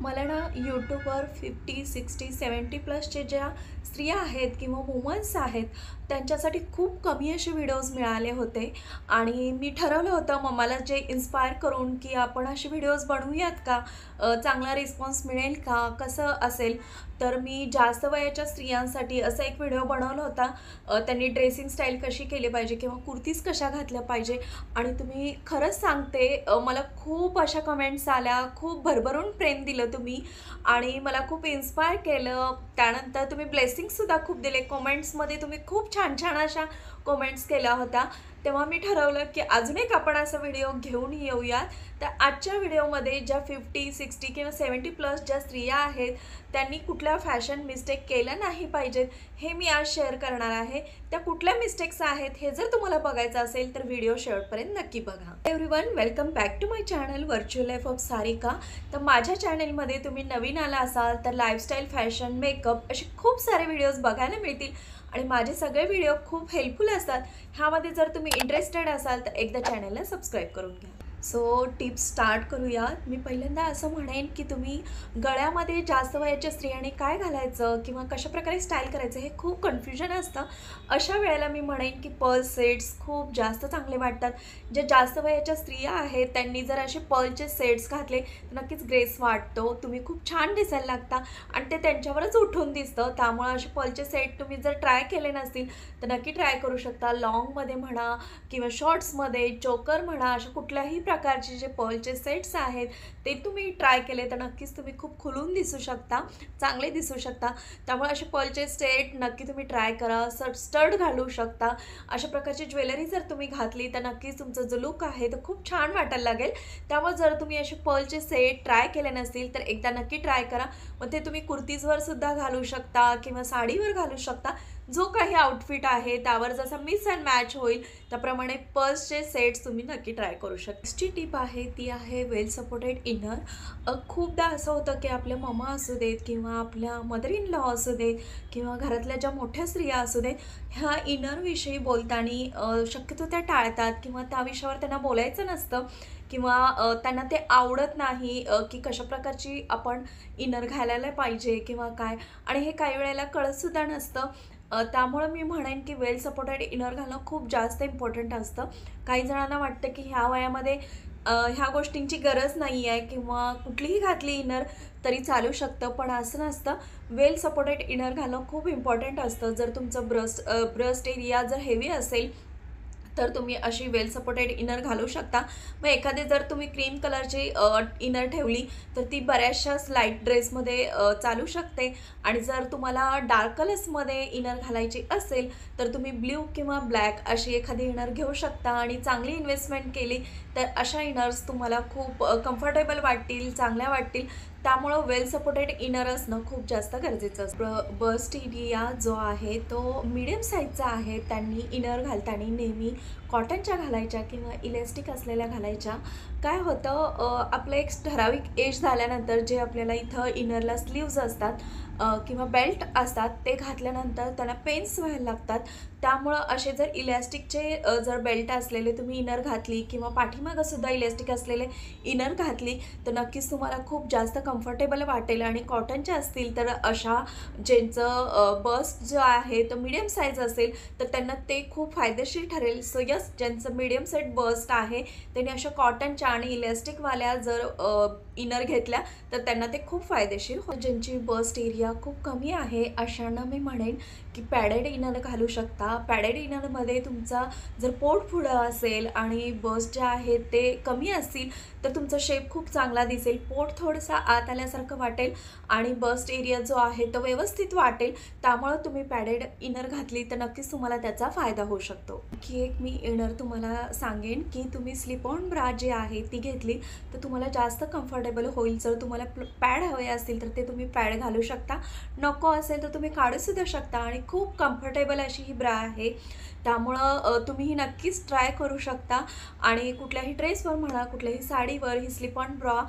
मला ना यूट्यूबवर 50, 60, 70 प्लसचे ज्या स्त्रिया आहेत किंवा वुमन्स आहेत त्यांच्यासाठी खूप कमी असे व्हिडिओज मिळाले होते आणि मी ठरवलं होतं मम्माला जे इन्स्पायर करून की आपण असे व्हिडिओज बनवूयात का, चांगला रिस्पॉन्स मिळेल का, कसं असेल. तर मी जास्त वयाच्या स्त्रियांसाठी असा एक व्हिडिओ बनवला होता. त्यांनी ड्रेसिंग स्टाईल कशी केली पाहिजे किंवा कुर्तीज कशा घातल्या पाहिजे. आणि तुम्ही खरंच सांगते, मला खूप अशा कमेंट्स आल्या, खूप भरभरून प्रेम दिलं तुम्ही आणि मला खूप इन्स्पायर केलं. त्यानंतर तुम्ही ब्लेसिंगसुद्धा खूप दिले. कमेंट्समध्ये तुम्ही खूप छान छान अशा कमेंट्स केल्या होत्या. तेव्हा मी ठरवलं की अजून एक आपण असा व्हिडिओ घेऊन येऊयात. तर आजच्या व्हिडिओमध्ये ज्या 50, 60 किंवा 70 प्लस ज्या स्त्रिया आहेत त्यांनी कुठल्या फॅशन मिस्टेक केल्या नाही पाहिजेत हे मी आज शेअर करणार आहे. त्या कुठल्या मिस्टेक्स आहेत हे जर तुम्हाला बघायचं असेल तर व्हिडिओ शेवटपर्यंत नक्की बघा. Everyone, welcome back to my channel virtual life of Sarika. तर माझ्या चॅनलमध्ये तुम्ही नवीन आला असाल तर लाईफस्टाईल, फॅशन, मेकअप असे खूप सारे व्हिडिओज बघायला मिळतील आणि माझे सगळे व्हिडिओ खूप हेल्पफुल असतात. ह्यामध्ये जर तुम्ही इंटरेस्टेड असाल तर एकदा चॅनलला सबस्क्राईब करून घ्या. सो टिप्स स्टार्ट करूया. मी पहिल्यांदा असं म्हणेन की तुम्ही गळ्यामध्ये जास्त वयाच्या स्त्रियांनी काय घालायचं किंवा कशाप्रकारे स्टाईल करायचं हे खूप कन्फ्युजन असतं. अशा वेळेला मी म्हणेन की पर्ल सेट्स खूप जास्त चांगले वाटतात. जे जास्त वयाच्या स्त्रिया आहेत त्यांनी जर असे पर्लचे सेट्स घातले तर नक्कीच ग्रेस वाटतो, तुम्ही खूप छान दिसायला लागता आणि ते त्यांच्यावरच उठून दिसतं. त्यामुळे असे पर्लचे सेट तुम्ही जर ट्राय केले नसतील तर नक्की ट्राय करू शकता. लॉंगमध्ये म्हणा किंवा शॉर्ट्समध्ये, चोकर म्हणा, अशा कुठल्याही प्रकारचे जे पर्लचे सेट्स आहेत ते तुम्ही ट्राय केले तर नक्कीच तुम्ही खूप खुलून दिसू शकता, चांगले दिसू शकता. त्यामुळे असे पर्लचे सेट नक्की तुम्ही ट्राय करा. स्टड घालू शकता. अशा प्रकारची ज्वेलरी जर तुम्ही घातली तर नक्कीच तुमचा जो लुक आहे तो खूप छान वाटायला लागेल. त्यामुळे जर तुम्ही असे पर्लचे सेट ट्राय केले नसतील तर एकदा नक्की ट्राय करा. मग ते तुम्ही कुर्तीजवर सुद्धा घालू शकता किंवा साडीवर घालू शकता. जो काही आउटफिट आहे त्यावर जसा मिक्स अँड मॅच होईल त्याप्रमाणे पर्सचे सेट्स तुम्ही नक्की ट्राय करू शकता. नेक्स्ट टिप आहे ती आहे वेल सपोर्टेड इनर. खूपदा असं होतं की आपल्या मम्मा असू देत किंवा आपल्या मदर इन लॉ असू देत किंवा घरातल्या ज्या मोठ्या स्त्रिया असू देत, ह्या इनरविषयी बोलताना शक्यतो त्या टाळतात किंवा त्या विषयावर त्यांना बोलायचं नसतं किंवा त्यांना ते आवडत नाही की कशा प्रकारची आपण इनर घालायला पाहिजे किंवा काय, आणि हे काही वेळेला कळतसुद्धा नसतं. त्यामुळं मी म्हणेन की वेल सपोर्टेड इनर घालणं खूप जास्त इम्पॉर्टंट असतं. काही जणांना वाटतं की ह्या वयामध्ये ह्या गोष्टींची गरज नाही आहे किंवा कुठलीही घातली इनर तरी चालू शकतं, पण असं नसतं. वेल सपोर्टेड इनर घालणं खूप इम्पॉर्टंट असतं. जर तुमचं ब्रेस्ट एरिया जर हेवी असेल तर तुम्ही अशी वेल सपोर्टेड इनर घालू शकता. मग एखादी जर तुम्ही क्रीम कलरची इनर ठेवली तर ती बऱ्याचशाच लाईट ड्रेसमध्ये चालू शकते. आणि जर तुम्हाला डार्क कलर्समध्ये इनर घालायची असेल तर तुम्ही ब्ल्यू किंवा ब्लॅक अशी एखादी इनर घेऊ शकता आणि चांगली इन्व्हेस्टमेंट केली तर अशा इनर्स तुम्हाला खूप कम्फर्टेबल वाटतील, चांगल्या वाटतील. त्यामुळं वेल सपोर्टेड इनर असणं खूप जास्त गरजेचं असतं. बस्ट एरिया जो आहे तो मीडियम साईजचा आहे. त्यांनी इनर घालताना नेहमी कॉटनच्या घालायच्या किंवा इलॅस्टिक असलेल्या घालायच्या. काय होतं, आपलं एक ठराविक एज झाल्यानंतर जे आपल्याला इथं इनरला स्लीव्ज असतात किंवा बेल्ट असतात ते घातल्यानंतर त्यांना पेन्स व्हायला लागतात. त्यामुळं असे जर इलॅस्टिकचे जर बेल्ट असलेले तुम्ही इनर घातली किंवा पाठीमागंसुद्धा इलॅस्टिक असलेले इनर घातली तर नक्कीच तुम्हाला खूप जास्त कम्फर्टेबल वाटेल. आणि कॉटनच्या असतील तर अशा ज्यांचं बस्ट जो आहे तो मीडियम साईज असेल तर त्यांना ते खूप फायदेशीर ठरेल. सो यस, ज्यांचं मीडियम सेट बस्ट आहे त्यांनी अशा कॉटनच्या आणि इलॅस्टिकवाल्या जर इनर घेतल्या तर त्यांना ते खूप फायदेशीर हो. ज्यांची बस्ट एरिया खूप कमी आहे अशांना मी म्हणेन की पॅडेड इनर घालू शकता. पॅडेड इनरमध्ये तुमचा जर पोट पुढं असेल आणि बस्ट जे आहेत ते कमी असतील तर तुमचा शेप खूप चांगला दिसेल. पोट थोडंसं आत आल्यासारखं वाटेल आणि बस्ट एरिया जो आहे तो व्यवस्थित वाटेल. त्यामुळं तुम्ही पॅडेड इनर घातली तर नक्कीच तुम्हाला त्याचा फायदा होऊ शकतो. की एक मी इनर तुम्हाला सांगेन की तुम्ही स्लिप ऑन ब्रा जी आहे ती घेतली तर तुम्हाला जास्त कम्फर्टेबल होईल. जर तुम्हाला पॅड हवे असतील तर ते तुम्ही पॅड घालू शकता, नको असेल तर तुम्ही काढूसुद्धा शकता. आणि खूप कम्फर्टेबल अशी ही ब्रा आहे. त्यामुळं तुम्ही ही नक्कीच ट्राय करू शकता. आणि कुठल्याही ड्रेसवर म्हणा, कुठल्याही साडीवर ही स्लिप ऑन ब्रा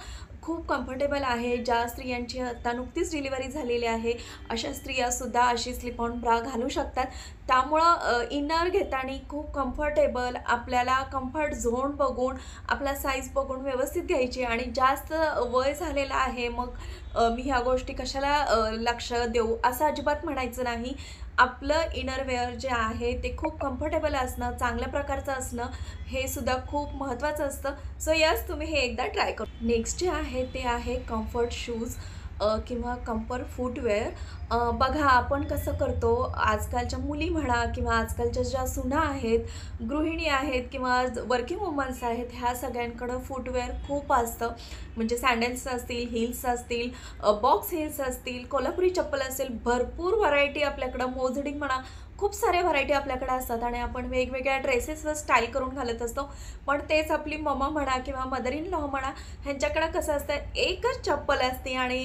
खूप कम्फर्टेबल आहे. ज्या स्त्रियांची आता नुकतीच डिलिव्हरी झालेली आहे अशा स्त्रियासुद्धा अशी स्लिप ऑन ब्रा घालू शकतात. त्यामुळं इनर घेताना खूप कम्फर्टेबल, आपल्याला कम्फर्ट झोन बघून, आपला साईज बघून व्यवस्थित घ्यायची. आणि जास्त वय झालेलं आहे मग मी ह्या गोष्टी कशाला लक्ष देऊ असं अजिबात म्हणायचं नाही. आपलं इनरवेअर जे आहे ते खूप कम्फर्टेबल असणं, चांगल्या प्रकारचं असणं हे सुद्धा खूप महत्त्वाचं असतं. सो यस, तुम्ही हे एकदा ट्राय करू. नेक्स्ट जे आहे ते आहे कम्फर्ट शूज किंवा कम्फर्ट फूटवेअर. बघा आपण कसं करतो, आजकालच्या मुली म्हणा किंवा आजकालच्या ज्या सुना आहेत, गृहिणी आहेत किंवा वर्किंग वुमन्स आहेत, ह्या सगळ्यांकडं फूटवेअर खूप असतं. म्हणजे सँडल्स असतील, हिल्स असतील, बॉक्स हिल्स असतील, कोल्हापुरी चप्पल असेल, भरपूर व्हरायटी आपल्याकडं, मोजडी म्हणा, खूप साऱ्या व्हरायटी आपल्याकडे असतात. आणि आपण वेगवेगळ्या ड्रेसेसवर स्टाईल करून घालत असतो. पण तेच आपली मम्मा म्हणा किंवा मदर इन लॉ म्हणा, ह्यांच्याकडं कसं असतं, एकच चप्पल असते आणि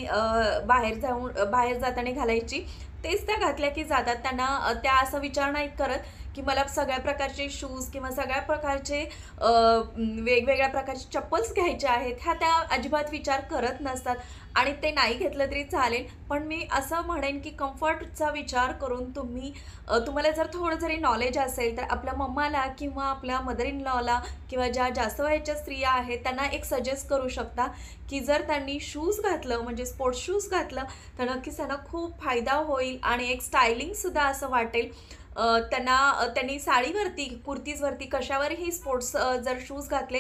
बाहेर जाताना घालायची, तेच त्या घातल्या की जातात. त्यांना त्या असं विचार नाही करत की मला सगळ्या प्रकारचे शूज किंवा सगळ्या प्रकारचे वेगवेगळ्या प्रकारचे चप्पल्स घ्यायचे आहेत, ह्या त्या अजिबात विचार करत नसतात. आणि ते नाही घेतलं तरी चालेल. पण मी असं म्हणेन की कम्फर्टचा विचार करून तुम्हाला जर थोडं जरी नॉलेज असेल तर आपल्या मम्माला किंवा आपल्या मदर इन लॉला किंवा ज्या जास्त वयाच्या स्त्रिया आहेत त्यांना एक सजेस्ट करू शकता की जर त्यांनी शूज घातलं, म्हणजे स्पोर्ट्स शूज घातलं, तर नक्कीच त्यांना खूप फायदा होईल आणि एक स्टायलिंगसुद्धा असं वाटेल. त्यांनी साडीवरती, कुर्तीजवरती, कशावरही स्पोर्ट्स जर शूज घातले,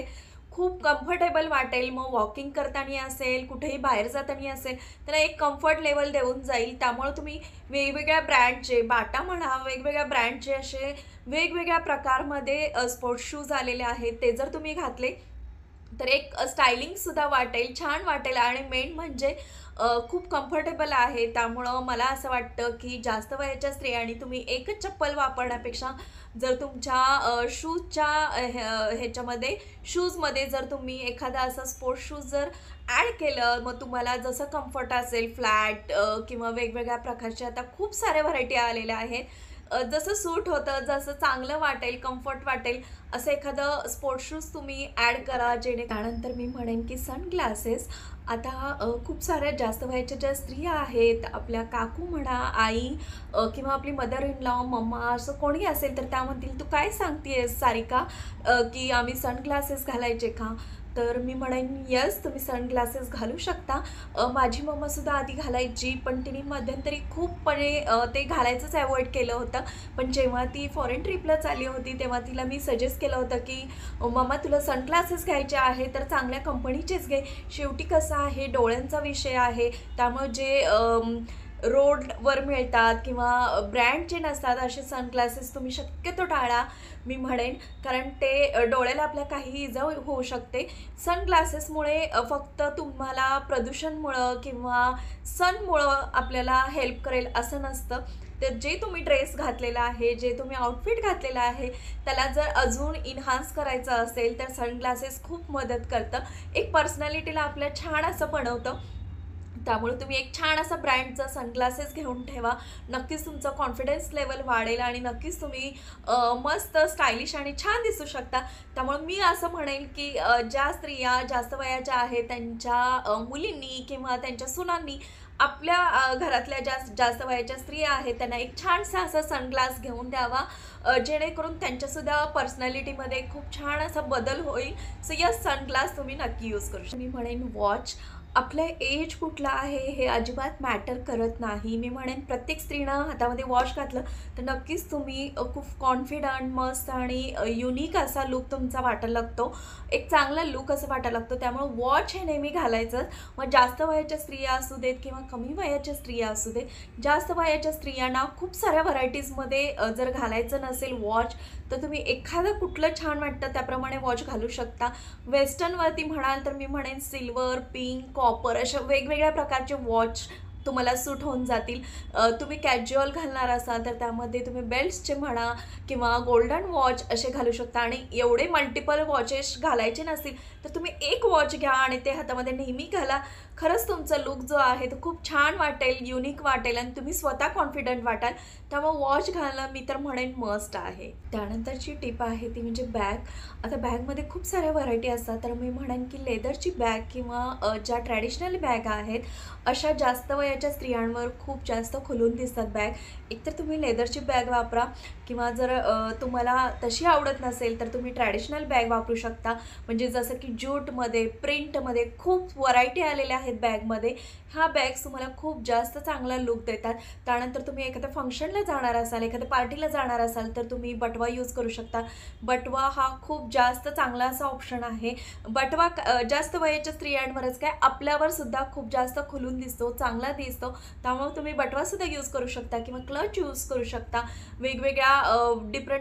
खूप कम्फर्टेबल वाटेल. मग वॉकिंग करताना असेल, कुठेही बाहेर जाताना असेल, त्याला एक कम्फर्ट लेवल देऊन जाईल. त्यामुळे तुम्ही वेगवेगळ्या ब्रँडचे, बाटा म्हणा, वेगवेगळ्या ब्रँडचे असे वेगवेगळ्या प्रकारमध्ये स्पोर्ट्स शूज आलेले आहेत, ते जर तुम्ही घातले तर एक स्टायलिंगसुद्धा वाटेल, छान वाटेल. आणि मेन म्हणजे खूप कम्फर्टेबल आहे. त्यामुळं मला असं वाटतं की जास्त वयाच्या स्त्रियांनी तुम्ही एकच चप्पल वापरण्यापेक्षा जर तुमच्या शूजमध्ये जर तुम्ही एखादा असा स्पोर्ट्स शूज जर ॲड केलं, मग तुम्हाला जसं कम्फर्ट असेल, फ्लॅट किंवा वेगवेगळ्या प्रकारच्या आता खूप साऱ्या व्हरायटी आलेल्या आहेत, जसं सूट होतं, जसं चांगलं वाटेल, कम्फर्ट वाटेल, असं एखादं स्पोर्ट्स शूज तुम्ही ॲड करा. त्यानंतर मी म्हणेन की सनग्लासेस. आता खूप साऱ्या जास्त वयाच्या ज्या स्त्रिया आहेत, आपल्या काकू म्हणा, आई किंवा आपली मदर इन लॉ, मम्मा, असं कोणी असेल तर त्या म्हणतील, तू काय सांगतेस सारिका की आम्ही सनग्लासेस घालायचे का? तर मी म्हणेन यस, तुम्ही सनग्लासेस घालू शकता. माझी मम्मासुद्धा आधी घालायची, पण तिने मध्यंतरी खूपपणे ते घालायचंच अवॉइड केलं होतं. पण जेव्हा ती फॉरेन ट्रिपला चालली होती तेव्हा तिला मी सजेस्ट केलं होतं की मम्मा तुला सनग्लासेस घ्यायचे आहे तर चांगल्या कंपनीचेच घे. शेवटी कसं आहे, डोळ्यांचा विषय आहे, त्यामुळे जे रोडवर मिळतात किंवा ब्रँडचे नसतात असे सनग्लासेस तुम्ही शक्यतो टाळा मी म्हणेन, कारण ते डोळ्याला आपल्या काही इजा होऊ शकते. सनग्लासेसमुळे फक्त तुम्हाला प्रदूषणमुळं किंवा सनमुळं आपल्याला हेल्प करेल असं नसतं. तर जे तुम्ही ड्रेस घातलेला आहे, जे तुम्ही आउटफिट घातलेला आहे, त्याला जर अजून इन्हान्स करायचं असेल तर सनग्लासेस खूप मदत करतं. एक पर्सनॅलिटीला आपल्या छान असं बनवतं. त्यामुळे तुम्ही एक छान असा ब्रँडचा सनग्लासेस घेऊन ठेवा. नक्कीच तुमचं कॉन्फिडन्स लेवल वाढेल आणि नक्कीच तुम्ही मस्त स्टायलिश आणि छान दिसू शकता. त्यामुळे मी असं म्हणेन की ज्या स्त्रिया जास्त वयाच्या आहेत त्यांच्या मुलींनी किंवा त्यांच्या सुनांनी आपल्या घरातल्या जास्त वयाच्या स्त्रिया आहेत त्यांना एक छानसा असा सनग्लास घेऊन द्यावा, जेणेकरून त्यांच्यासुद्धा पर्सनॅलिटीमध्ये खूप छान असा बदल होईल. सो यस, सनग्लास तुम्ही नक्की यूज करू शकता. मी म्हणेन वॉच. आपलं एज कुठलं आहे हे अजिबात मॅटर करत नाही. मी म्हणेन प्रत्येक स्त्रीनं हातामध्ये वॉच घातलं तर नक्कीच तुम्ही खूप कॉन्फिडंट, मस्त आणि युनिक असा लूक तुमचा वाटायला लागतो, एक चांगला लूक असं वाटायला लागतो. त्यामुळे वॉच हे नेहमी घालायचं. मग जास्त वयाच्या स्त्रिया असू देत किंवा कमी वयाच्या स्त्रिया असू देत, जास्त वयाच्या स्त्रियांना खूप साऱ्या व्हरायटीजमध्ये जर घालायचं नसेल वॉच तर तुम्ही एखादं कुठलं छान वाटतं त्याप्रमाणे वॉच घालू शकता. वेस्टर्नवरती म्हणाल तर मी म्हणेन सिल्वर, पिंक, कॉपर अशा वेगवेगळ्या प्रकारचे वॉच तुम्हाला सूट होऊन जातील. तुम्ही कॅज्युअल घालणार असाल तर त्यामध्ये तुम्ही बेल्ट्सचे म्हणा किंवा गोल्डन वॉच असे घालू शकता. आणि एवढे मल्टिपल वॉचेस घालायचे नसतील तर तुम्ही एक वॉच घ्या आणि ते हातामध्ये नेहमी घाला. खरंच तुमचा लुक जो आहे तो खूप छान वाटेल, युनिक वाटेल आणि तुम्ही स्वतः कॉन्फिडंट वाटाल. त्यामुळे वॉच घालणं मी तर म्हणेन मस्ट आहे. त्यानंतरची टिप आहे ती म्हणजे बॅग. आता बॅगमध्ये खूप साऱ्या व्हरायटी असतात, तर मी म्हणेन की लेदरची बॅग किंवा ज्या ट्रॅडिशनल बॅग आहेत अशा जास्त वयाच्या वयाच्या स्त्रियांवर खूप जास्त खुलून दिसतात बॅग. एकतर तुम्ही लेदरची बॅग वापरा किंवा जर तुम्हाला तशी आवडत नसेल तर तुम्ही ट्रॅडिशनल बॅग वापरू शकता. म्हणजे जसं की ज्यूटमध्ये, प्रिंटमध्ये खूप व्हरायटी आलेल्या आहेत बॅगमध्ये. ह्या बॅग्स तुम्हाला खूप जास्त चांगला लुक देतात. त्यानंतर तुम्ही एखाद्या फंक्शनला जाणार असाल, एखाद्या पार्टीला जाणार असाल तर तुम्ही बटवा यूज करू शकता. बटवा हा खूप जास्त चांगला असा ऑप्शन आहे. बटवा जास्त वयाच्या स्त्रियांवरच काय आपल्यावर सुद्धा खूप जास्त खुलून दिसतो, चांगला दिसतो. त्यामुळे तुम्ही बटवासुद्धा यूज करू शकता किंवा क्लच यूज करू शकता. वेगवेगळ्या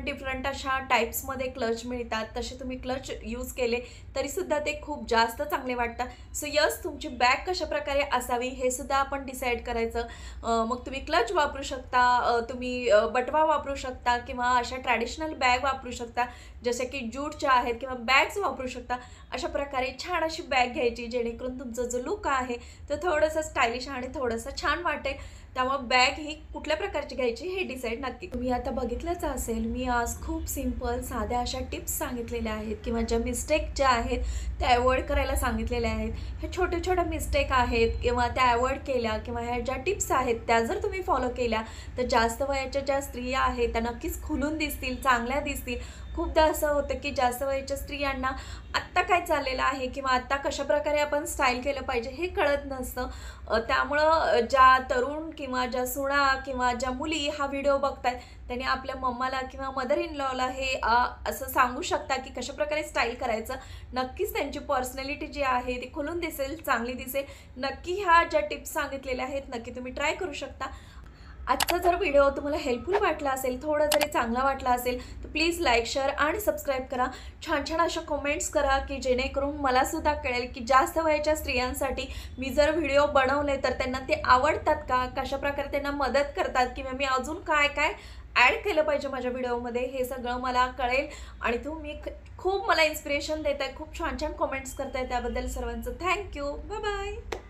डिफरंट अशा टाईप्समध्ये क्लच मिळतात. तसे तुम्ही क्लच यूज केले तरीसुद्धा ते खूप जास्त चांगले वाटतात. सो यस, तुमची बॅग कशाप्रकारे असावी हे सुद्धा आपण डिसाईड करायचं. मग तुम्ही क्लच वापरू शकता, तुम्ही बटवा वापरू शकता किंवा अशा ट्रॅडिशनल बॅग वापरू शकता जसे की ज्यूटच्या आहेत किंवा बॅग्स वापरू शकता. अशा प्रकारे छान अशी बॅग घ्यायची जेणेकरून तुमचा जो लुक आहे तो थोडंसं स्टायलिश आणि थोडंसं छान वाटेल. त्यामुळे बॅग ही कुठल्या प्रकारची घ्यायची हे डिसाईड नक्की तुम्ही आता बघितलंच असेल. मी आज खूप सिंपल साध्या अशा टिप्स सांगितलेल्या आहेत किंवा ज्या मिस्टेक ज्या आहेत त्या अवॉइड करायला सांगितलेल्या आहेत. ह्या छोट्या छोट्या मिस्टेक आहेत किंवा त्या अवॉइड केल्या किंवा ह्या ज्या टिप्स आहेत त्या जर तुम्ही फॉलो केल्या तर जास्त वयाच्या ज्या स्त्रिया आहेत त्या नक्कीच खुलून दिसतील, चांगल्या दिसतील. खूपदा असं होतं की जास्त वयाच्या स्त्रियांना आत्ता काय चाललेलं आहे किंवा आत्ता कशाप्रकारे आपण स्टाईल केलं पाहिजे हे कळत नसतं. त्यामुळं ज्या तरुण किंवा ज्या सुना किंवा ज्या मुली हा व्हिडिओ बघतायत त्यांनी आपल्या मम्माला किंवा मदर इन लॉला हे असं सांगू शकता की कशाप्रकारे स्टाईल करायचं. नक्कीच त्यांची पर्सनॅलिटी जी आहे ती खुलून दिसेल, चांगली दिसेल. नक्की ह्या ज्या टिप्स सांगितलेल्या आहेत नक्की तुम्ही ट्राय करू शकता. आजचा जर व्हिडिओ तुम्हाला हेल्पफुल वाटला असेल, थोडा जरी चांगला वाटला असेल तर प्लीज लाईक, शेअर आणि सबस्क्राईब करा. छान छान अशा कमेंट्स करा की जेणेकरून मलासुद्धा कळेल की जास्त वयाच्या स्त्रियांसाठी मी जर व्हिडिओ बनवले तर त्यांना ते आवडतात का, कशाप्रकारे त्यांना मदत करतात किंवा मी अजून काय काय ॲड केलं पाहिजे माझ्या व्हिडिओमध्ये हे सगळं मला कळेल. आणि तुम्ही खूप मला इन्स्पिरेशन देताय, खूप छान छान कमेंट्स करताय त्याबद्दल सर्वांचं थँक्यू. Bye bye.